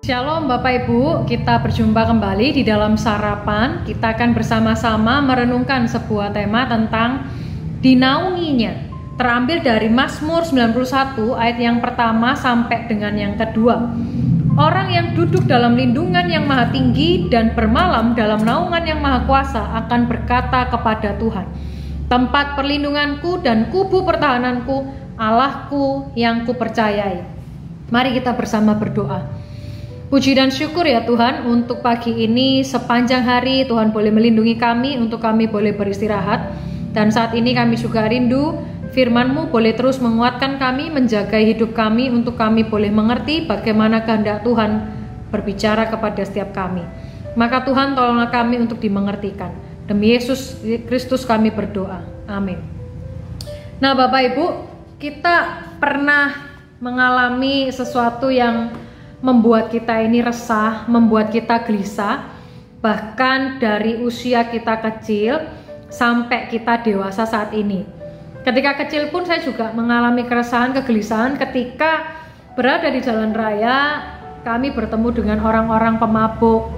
Shalom Bapak Ibu, kita berjumpa kembali di dalam sarapan. Kita akan bersama-sama merenungkan sebuah tema tentang dinaunginya. Terambil dari Mazmur 91 ayat yang pertama sampai dengan yang kedua. Orang yang duduk dalam lindungan yang maha tinggi dan bermalam dalam naungan yang maha kuasa akan berkata kepada Tuhan, tempat perlindunganku dan kubu pertahananku, Allahku yang kupercayai. Mari kita bersama berdoa. Puji dan syukur ya Tuhan untuk pagi ini, sepanjang hari Tuhan boleh melindungi kami untuk kami boleh beristirahat. Dan saat ini kami juga rindu firman-Mu boleh terus menguatkan kami, menjaga hidup kami untuk kami boleh mengerti bagaimana kehendak Tuhan berbicara kepada setiap kami. Maka Tuhan tolonglah kami untuk dimengertikan. Demi Yesus Kristus kami berdoa, amin. Nah Bapak Ibu, kita pernah mengalami sesuatu yang membuat kita ini resah, membuat kita gelisah, bahkan dari usia kita kecil sampai kita dewasa saat ini. Ketika kecil pun saya juga mengalami keresahan, kegelisahan ketika berada di jalan raya, kami bertemu dengan orang-orang pemabuk.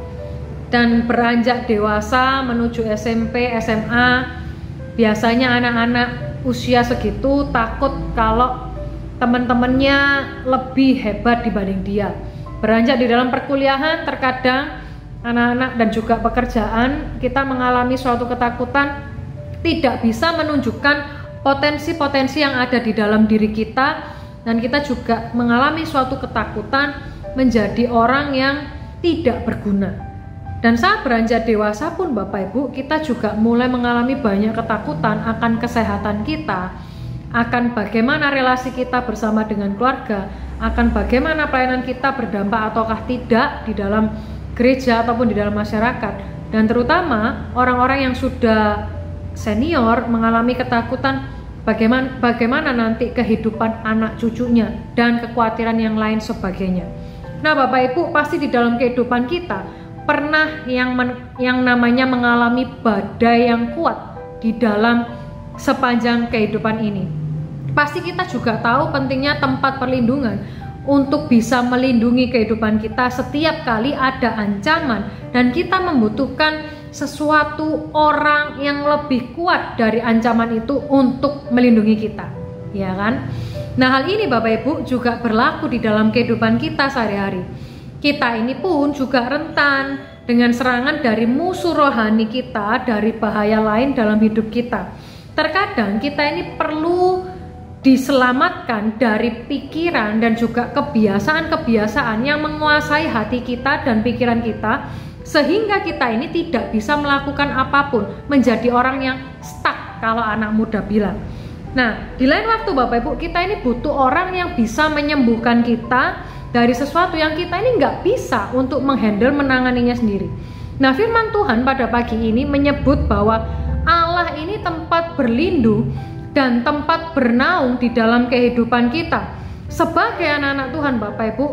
Dan beranjak dewasa menuju SMP, SMA, biasanya anak-anak usia segitu takut kalau teman-temannya lebih hebat dibanding dia. Beranjak di dalam perkuliahan, terkadang anak-anak dan juga pekerjaan kita mengalami suatu ketakutan, tidak bisa menunjukkan potensi-potensi yang ada di dalam diri kita, dan kita juga mengalami suatu ketakutan menjadi orang yang tidak berguna. Dan saat beranjak dewasa pun Bapak Ibu, kita juga mulai mengalami banyak ketakutan akan kesehatan kita, akan bagaimana relasi kita bersama dengan keluarga, akan bagaimana pelayanan kita berdampak ataukah tidak di dalam gereja ataupun di dalam masyarakat. Dan terutama orang-orang yang sudah senior mengalami ketakutan bagaimana nanti kehidupan anak cucunya dan kekhawatiran yang lain sebagainya. Nah Bapak Ibu, pasti di dalam kehidupan kita pernah yang namanya mengalami badai yang kuat di dalam sepanjang kehidupan ini. Pasti kita juga tahu pentingnya tempat perlindungan untuk bisa melindungi kehidupan kita setiap kali ada ancaman dan kita membutuhkan sesuatu orang yang lebih kuat dari ancaman itu untuk melindungi kita, ya kan? Nah, hal ini Bapak Ibu juga berlaku di dalam kehidupan kita sehari-hari. Kita ini pun juga rentan dengan serangan dari musuh rohani kita, dari bahaya lain dalam hidup kita. Terkadang kita ini perlu diselamatkan dari pikiran dan juga kebiasaan-kebiasaan yang menguasai hati kita dan pikiran kita, sehingga kita ini tidak bisa melakukan apapun, menjadi orang yang stuck kalau anak muda bilang. Nah, di lain waktu Bapak Ibu, kita ini butuh orang yang bisa menyembuhkan kita dari sesuatu yang kita ini nggak bisa untuk menghandle, menanganinya sendiri. Nah, firman Tuhan pada pagi ini menyebut bahwa Allah ini tempat berlindung dan tempat bernaung di dalam kehidupan kita. Sebagai anak-anak Tuhan Bapak Ibu,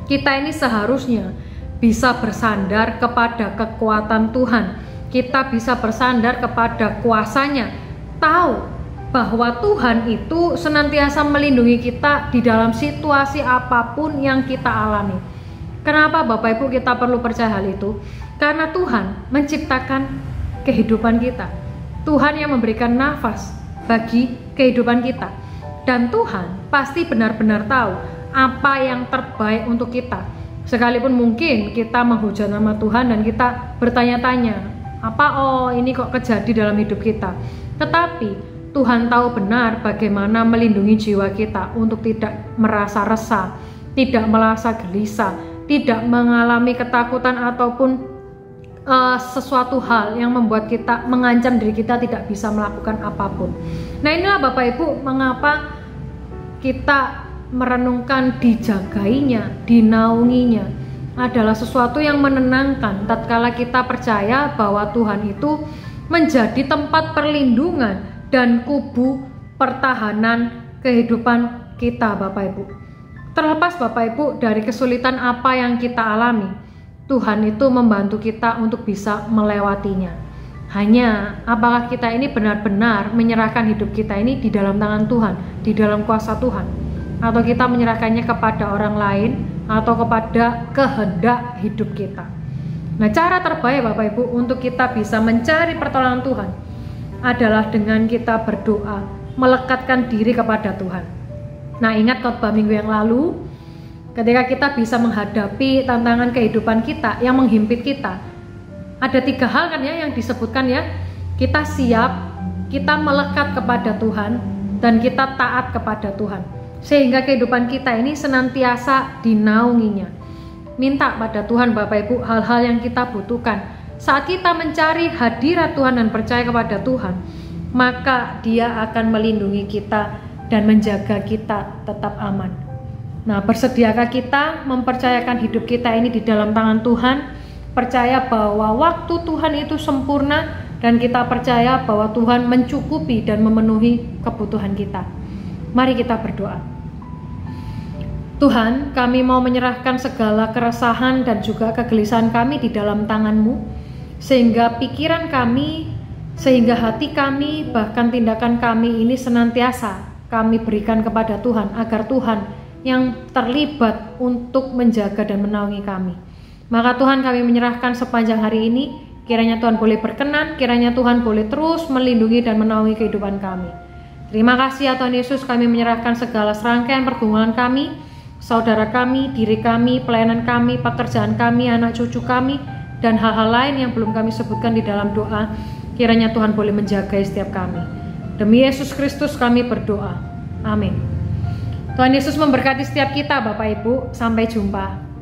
kita ini seharusnya bisa bersandar kepada kekuatan Tuhan. Kita bisa bersandar kepada kuasanya, tahu bahwa Tuhan itu senantiasa melindungi kita di dalam situasi apapun yang kita alami. Kenapa Bapak Ibu kita perlu percaya hal itu? Karena Tuhan menciptakan kehidupan kita. Tuhan yang memberikan nafas bagi kehidupan kita, dan Tuhan pasti benar-benar tahu apa yang terbaik untuk kita. Sekalipun mungkin kita menghujat nama Tuhan dan kita bertanya-tanya, ini kok kejadi dalam hidup kita, tetapi Tuhan tahu benar bagaimana melindungi jiwa kita untuk tidak merasa resah, tidak merasa gelisah, tidak mengalami ketakutan ataupun sesuatu hal yang membuat kita mengancam diri kita tidak bisa melakukan apapun. Nah inilah Bapak Ibu mengapa kita merenungkan dijagainya, dinaunginya adalah sesuatu yang menenangkan tatkala kita percaya bahwa Tuhan itu menjadi tempat perlindungan dan kubu pertahanan kehidupan kita Bapak Ibu. Terlepas Bapak Ibu dari kesulitan apa yang kita alami, Tuhan itu membantu kita untuk bisa melewatinya. Hanya apakah kita ini benar-benar menyerahkan hidup kita ini di dalam tangan Tuhan, di dalam kuasa Tuhan, atau kita menyerahkannya kepada orang lain atau kepada kehendak hidup kita. Nah, cara terbaik Bapak Ibu untuk kita bisa mencari pertolongan Tuhan adalah dengan kita berdoa, melekatkan diri kepada Tuhan. Nah, ingat khotbah minggu yang lalu, ketika kita bisa menghadapi tantangan kehidupan kita yang menghimpit kita, ada 3 hal kan ya yang disebutkan ya. Kita siap, kita melekat kepada Tuhan, dan kita taat kepada Tuhan, sehingga kehidupan kita ini senantiasa dinaunginya. Minta pada Tuhan Bapak Ibu hal-hal yang kita butuhkan. Saat kita mencari hadirat Tuhan dan percaya kepada Tuhan, maka Dia akan melindungi kita dan menjaga kita tetap aman. Nah, bersediakah kita mempercayakan hidup kita ini di dalam tangan Tuhan? Percaya bahwa waktu Tuhan itu sempurna, dan kita percaya bahwa Tuhan mencukupi dan memenuhi kebutuhan kita. Mari kita berdoa. Tuhan, kami mau menyerahkan segala keresahan dan juga kegelisahan kami di dalam tangan-Mu, sehingga pikiran kami, sehingga hati kami, bahkan tindakan kami ini senantiasa kami berikan kepada Tuhan, agar Tuhan yang terlibat untuk menjaga dan menaungi kami. Maka Tuhan, kami menyerahkan sepanjang hari ini, kiranya Tuhan boleh berkenan, kiranya Tuhan boleh terus melindungi dan menaungi kehidupan kami. Terima kasih ya Tuhan Yesus, kami menyerahkan segala serangkaian pergumulan kami, saudara kami, diri kami, pelayanan kami, pekerjaan kami, anak cucu kami, dan hal-hal lain yang belum kami sebutkan di dalam doa. Kiranya Tuhan boleh menjaga setiap kami. Demi Yesus Kristus kami berdoa. Amin. Tuhan Yesus memberkati setiap kita Bapak Ibu. Sampai jumpa.